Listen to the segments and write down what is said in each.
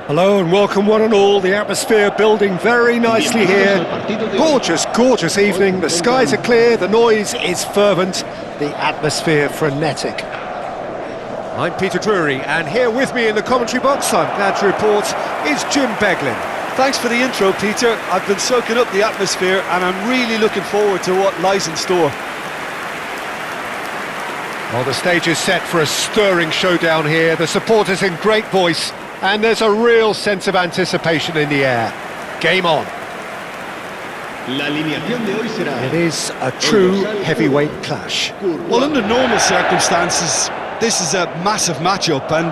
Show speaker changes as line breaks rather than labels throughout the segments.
Hello and welcome one and all. The atmosphere building very nicely here. Gorgeous, gorgeous evening. The skies are clear, the noise is fervent, the atmosphere frenetic. I'm Peter Drury, and here with me in the commentary box, I'm glad to report, is Jim Beglin.
Thanks for the intro, Peter. I've been soaking up the atmosphere and I'm really looking forward to what lies in store.
Well, the stage is set for a stirring showdown here. The supporters in great voice. And there's a real sense of anticipation in the air. Game on. It is a true heavyweight clash.
Well, under normal circumstances, this is a massive matchup, and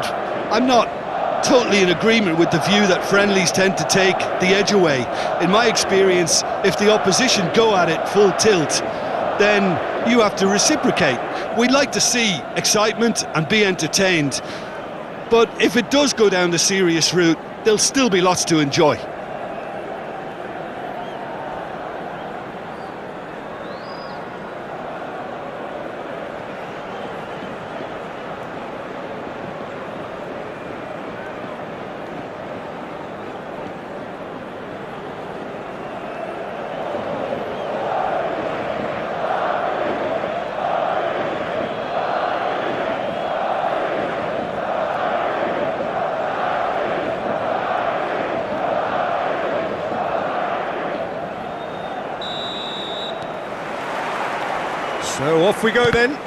I'm not totally in agreement with the view that friendlies tend to take the edge away. In my experience, if the opposition go at it full tilt, then you have to reciprocate. We'd like to see excitement and be entertained. But if it does go down the serious route, there'll still be lots to enjoy.
So off we go then.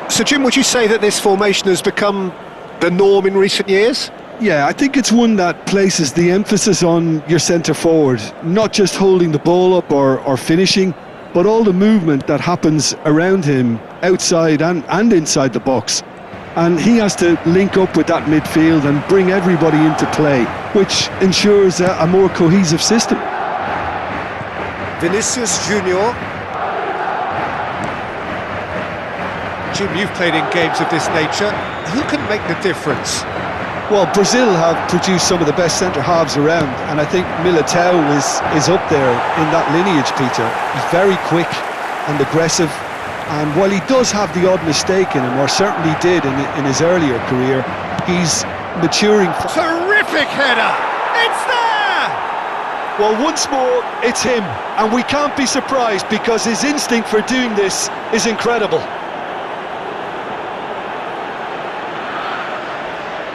So Jim, would you say that this formation has become the norm in recent years?
Yeah, I think it's one that places the emphasis on your centre forward, not just holding the ball up or finishing, but all the movement that happens around him, outside and inside the box. And he has to link up with that midfield and bring everybody into play, which ensures a more cohesive system.
Vinicius Junior. Jim, you've played in games of this nature. Who can make the difference?
Well, Brazil have produced some of the best centre-halves around, and I think Militao is up there in that lineage, Peter. He's very quick and aggressive, and while he does have the odd mistake in him, or certainly did in his earlier career, he's maturing.
Terrific header! It's there!
Well, once more, it's him, and we can't be surprised because his instinct for doing this is incredible.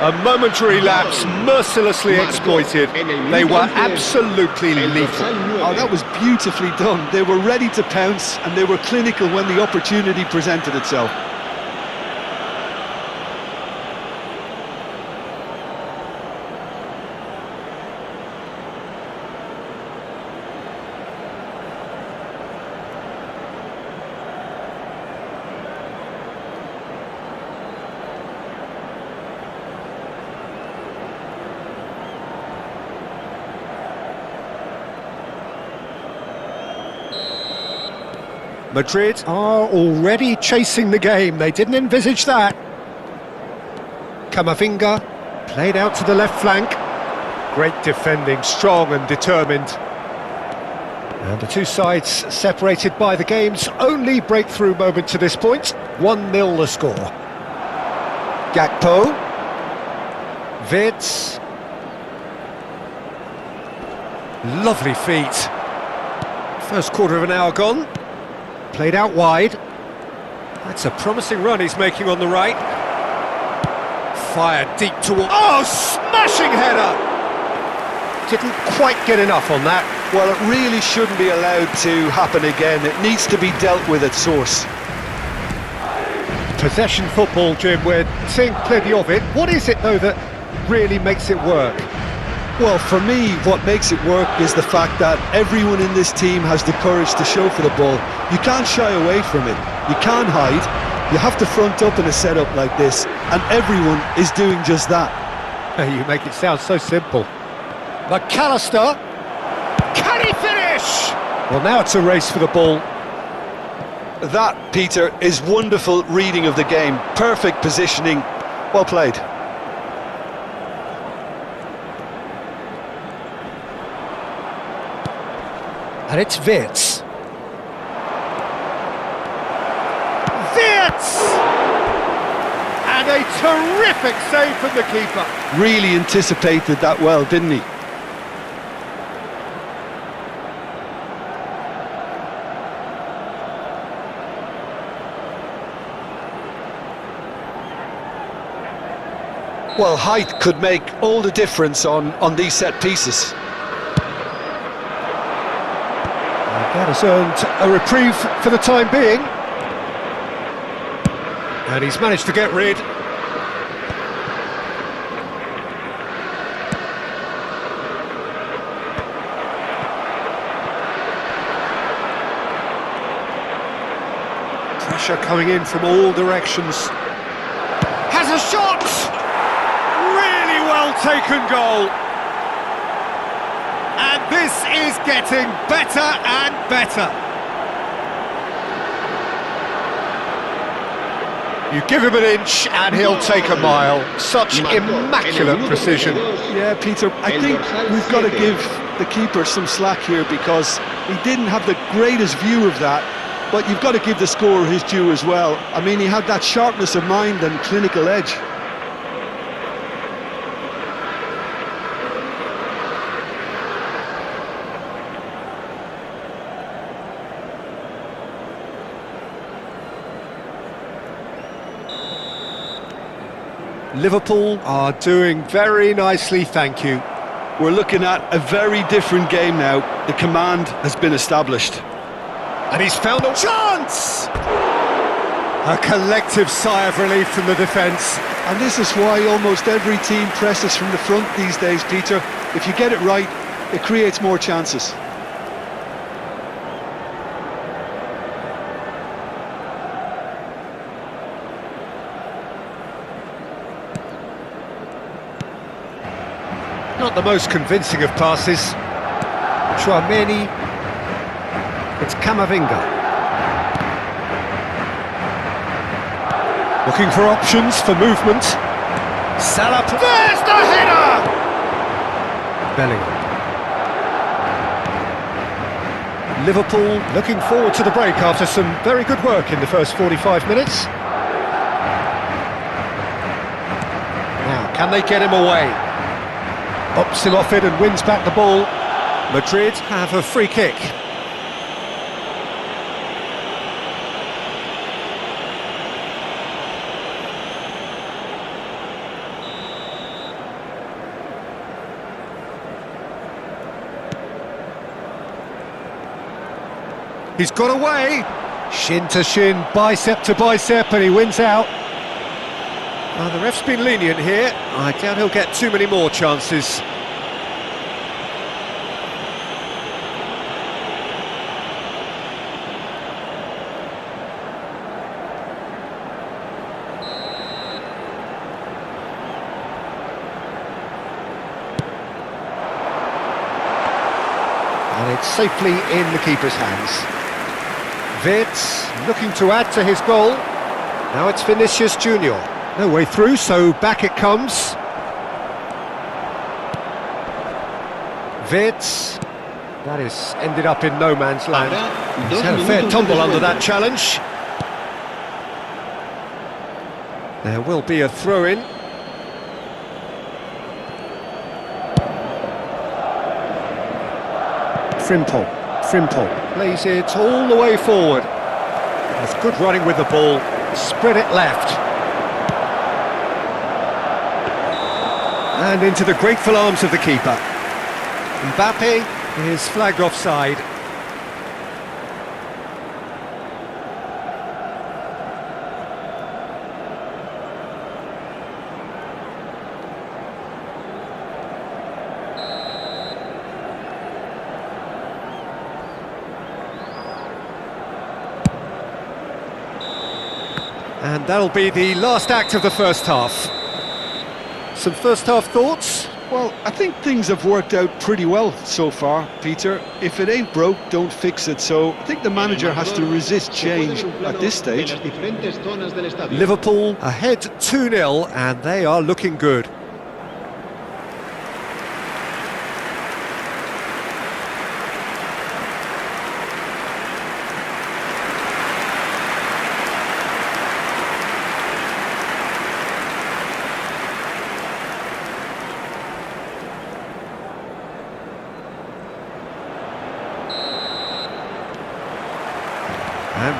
A momentary lapse, mercilessly exploited. They were absolutely lethal.
Oh, that was beautifully done. They were ready to pounce, and they were clinical when the opportunity presented itself.
Madrid are already chasing the game. They didn't envisage that. Camavinga played out to the left flank. Great defending, strong and determined. And the two sides separated by the game's only breakthrough moment to this point. 1-0 the score. Gakpo. Wirtz. Lovely feet. First quarter of an hour gone. Played out wide. That's a promising run he's making on the right. Fired deep toward... Oh, smashing header! Didn't quite get enough on that.
Well, it really shouldn't be allowed to happen again. It needs to be dealt with at source.
Possession football, Jim, we're seeing plenty of it. What is it, though, that really makes it work?
Well, for me, what makes it work is the fact that everyone in this team has the courage to show for the ball. You can't shy away from it. You can't hide. You have to front up in a setup like this, and everyone is doing just that.
You make it sound so simple. McAllister. Can he finish? Well, now it's a race for the ball.
That, Peter, is wonderful reading of the game. Perfect positioning. Well played.
And it's Wirtz. Wirtz! And a terrific save from the keeper.
Really anticipated that well, didn't he? Well, height could make all the difference on these set pieces.
That has earned a reprieve for the time being. And he's managed to get rid. Pressure coming in from all directions. Has a shot! Really well taken goal. And this is getting better and better. You give him an inch and he'll take a mile. Such immaculate precision.
Yeah, Peter, I think we've got to give the keeper some slack here because he didn't have the greatest view of that, but you've got to give the scorer his due as well. I mean, he had that sharpness of mind and clinical edge.
Liverpool are doing very nicely, thank you.
We're looking at a very different game now. The command has been established.
And he's found a chance! A collective sigh of relief from the defence.
And this is why almost every team presses from the front these days, Peter. If you get it right, it creates more chances.
Not the most convincing of passes. Chouameni. It's Camavinga. Looking for options for movement. Salah. There's the header! Bellingham. Liverpool looking forward to the break after some very good work in the first 45 minutes. Now, can they get him away? Bops him off it and wins back the ball. Madrid have a free kick. He's got away. Shin to shin, bicep to bicep, and he wins out. The ref's been lenient here. I doubt he'll get too many more chances. And it's safely in the keeper's hands. Wirtz looking to add to his goal. Now it's Vinicius Junior. No way through, so back it comes. Wirtz. That is ended up in no man's land. He's had a fair tumble under that challenge. There will be a throw-in. Frimpong plays it all the way forward. Has good running with the ball. Spread it left. And into the grateful arms of the keeper. Mbappe is flagged offside. And that'll be the last act of the first half. Some first half thoughts?
Well, I think things have worked out pretty well so far, Peter. If it ain't broke, don't fix it. So I think the manager has to resist change at this stage.
Liverpool ahead 2-0 and they are looking good.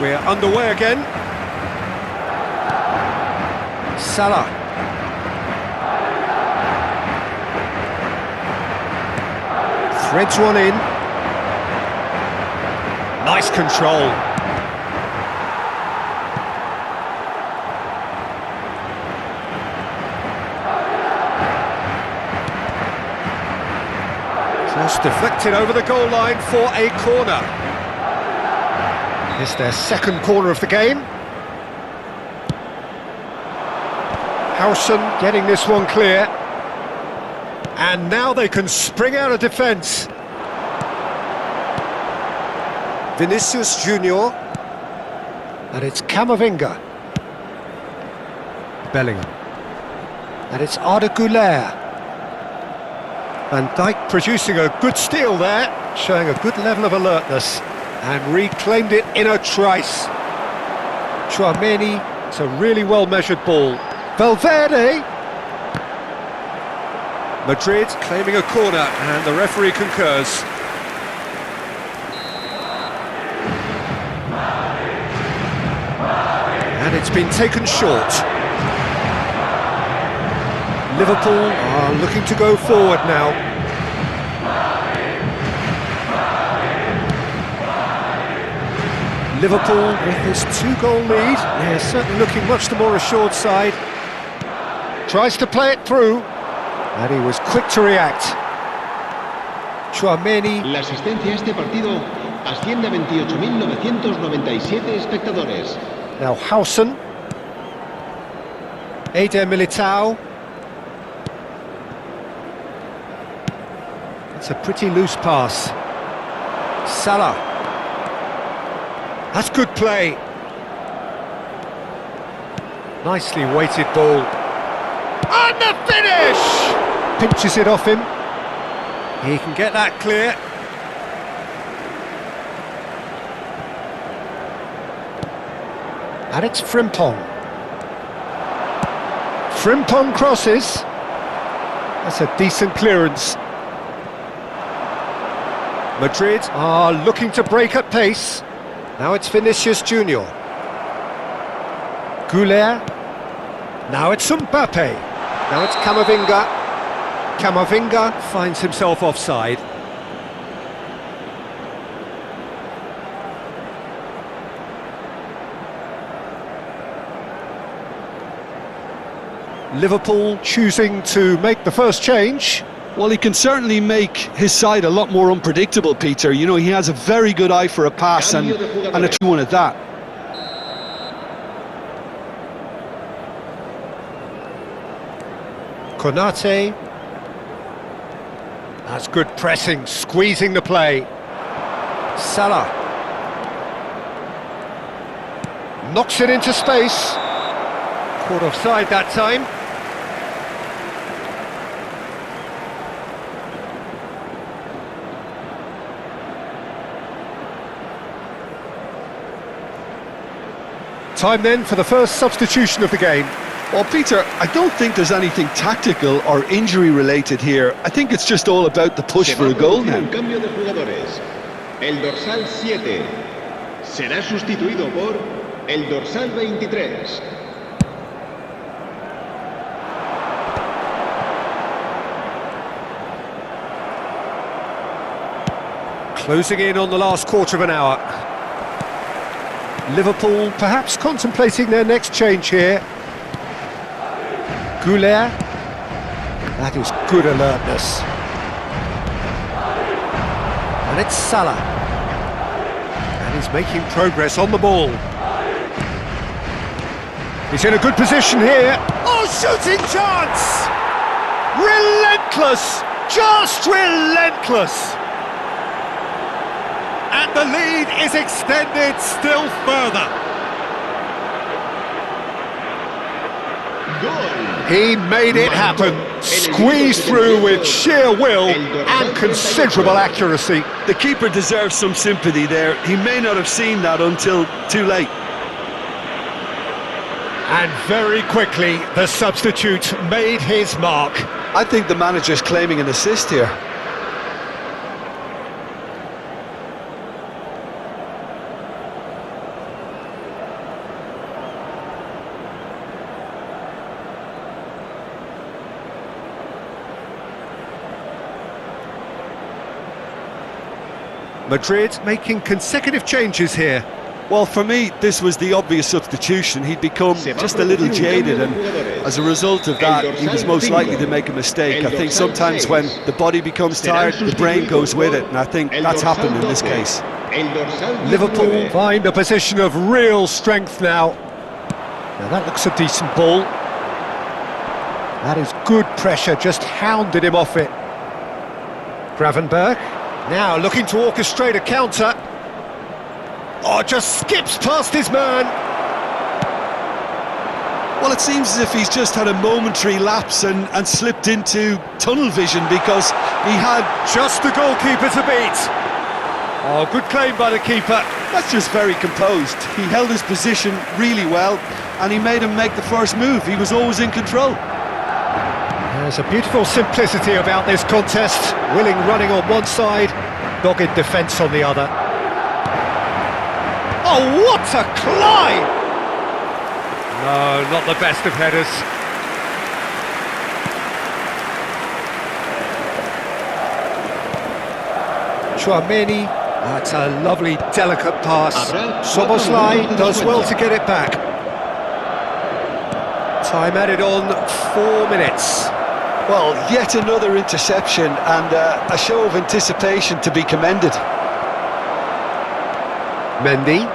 We're underway again. Salah. Threads one in. Nice control. Just deflected over the goal line for a corner. It's their second corner of the game. Howson getting this one clear. And now they can spring out of defence. Vinicius Junior. And it's Camavinga. Bellingham. And it's Arda Güler. Van Dijk producing a good steal there, showing a good level of alertness, and reclaimed it in a trice. Tchouaméni, it's a really well-measured ball. Valverde! Madrid claiming a corner, and the referee concurs. And it's been taken short. Liverpool are looking to go forward now. Liverpool with this 2-goal lead. They're certainly looking much the more assured side. Tries to play it through, and he was quick to react. Tchouaméni.
La asistencia a este partido asciende a 28.997 espectadores.
Now Howson. Eder Militao. It's a pretty loose pass. Salah. That's good play. Nicely weighted ball. And the finish! Pinches it off him. He can get that clear. And it's Frimpong. Frimpong crosses. That's a decent clearance. Madrid are looking to break at pace. Now it's Vinicius Junior. Güler. Now it's Mbappe. Now it's Camavinga. Camavinga finds himself offside. Liverpool choosing to make the first change.
Well, he can certainly make his side a lot more unpredictable, Peter. You know, he has a very good eye for a pass and a true one at that.
Konate. That's good pressing, squeezing the play. Salah. Knocks it into space. Caught offside that time. Time then for the first substitution of the game.
Well, Peter, I don't think there's anything tactical or injury related here. I think it's just all about the push for a goal now.
Cambio de jugadores. El dorsal 7 será sustituido por el dorsal 23.
Closing in on the last quarter of an hour. Liverpool perhaps contemplating their next change here. Güler. That is good alertness. And it's Salah. And he's making progress on the ball. He's in a good position here. Oh, shooting chance! Relentless! Just relentless! And the lead is extended still further. He made it happen, squeezed through with sheer will and considerable accuracy.
The keeper deserves some sympathy there. He may not have seen that until too late.
And very quickly, the substitute made his mark.
I think the manager's claiming an assist here.
Madrid making consecutive changes here.
Well, for me, this was the obvious substitution. He'd become just a little jaded, and as a result of that, he was most likely to make a mistake. I think sometimes when the body becomes tired, the brain goes with it, and I think that's happened in this case.
Liverpool find a position of real strength now. Now that looks a decent ball. That is good pressure, just hounded him off it. Gravenberg, now looking to orchestrate a counter. Oh, just skips past his man.
Well, it seems as if he's just had a momentary lapse and slipped into tunnel vision, because he had
just the goalkeeper to beat. Oh, good claim by the keeper.
That's just very composed. He held his position really well, and he made him make the first move. He was always in control.
There's a beautiful simplicity about this contest. Willing running on one side, dogged defence on the other. Oh, what a climb! No, not the best of headers. Chouameni, that's a lovely, delicate pass. Soboslai does well to get it back. Time added on, 4 minutes.
Well, yet another interception, and a show of anticipation to be commended.
Mendy.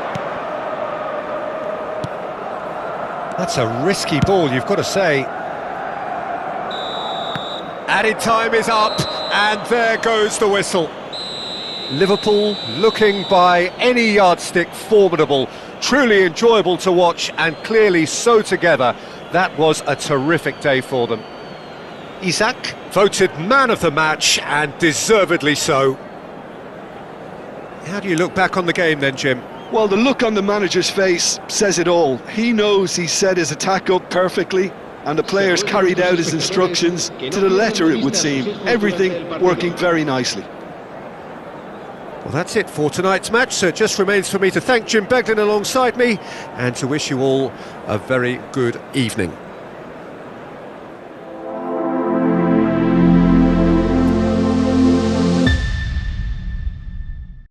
That's a risky ball, you've got to say. Added time is up, and there goes the whistle. Liverpool looking by any yardstick formidable, truly enjoyable to watch, and clearly so together. That was a terrific day for them. Isak voted man of the match, and deservedly so. How do you look back on the game then, Jim?
Well, the look on the manager's face says it all. He knows he set his attack up perfectly, and the players carried out his instructions to the letter, it would seem. Everything working very nicely.
Well, that's it for tonight's match, so it just remains for me to thank Jim Beglin alongside me, and to wish you all a very good evening.